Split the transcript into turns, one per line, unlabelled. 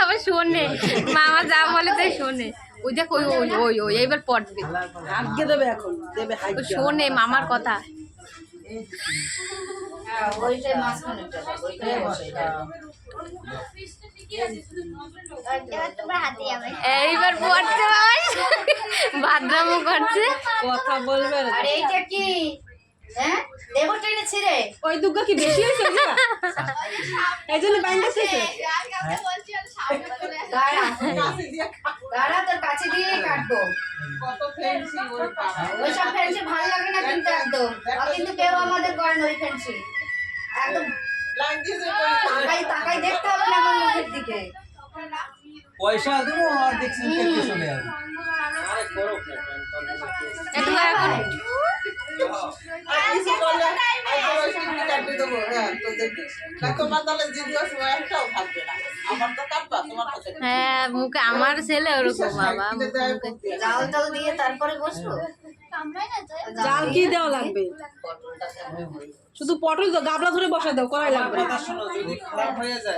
আবার শোনে মামা যা বলে তাই শোনে। ওই দেখ ওই ওই ওই ওই এইবার পড়বে,
আজকে দেবে এখন দেবে
ও শোনে মামার কথা। এইবার পড়ছে বাবা, ভাদ্রামো করছে,
কথা বলবে।
আর এইটা কি হ্যাঁ দেবো টেনে ছিড়ে
ওই দুগ্গা কি বেশি হয়েছে না এই জন্য বাইন্ডাছে
দাঁড়া তোর কাছে দিয়ে কাটবো। ওইসব ফ্যান্সি ভালো লাগে না কিন্তু একদম, কিন্তু কেউ আমাদের করে না ওই ফ্যান্সি একদম। তাকাই তাকাই দেখতে হবে না আমার মুখের দিকে।
পয়সা দেবো আর দেখছেন কেটে চলে যাবে।
একটু এখন হ্যাঁ মুখে আমার ছেলে ওরকম বাবা,
জাল টাল দিয়ে তারপরে বসবো।
জাল কি দেওয়া লাগবে? শুধু পটল তো গাবলা ধরে বসা দাও, কড়াই লাগবে।
কথা শোনো, যদি খারাপ হয়ে যায়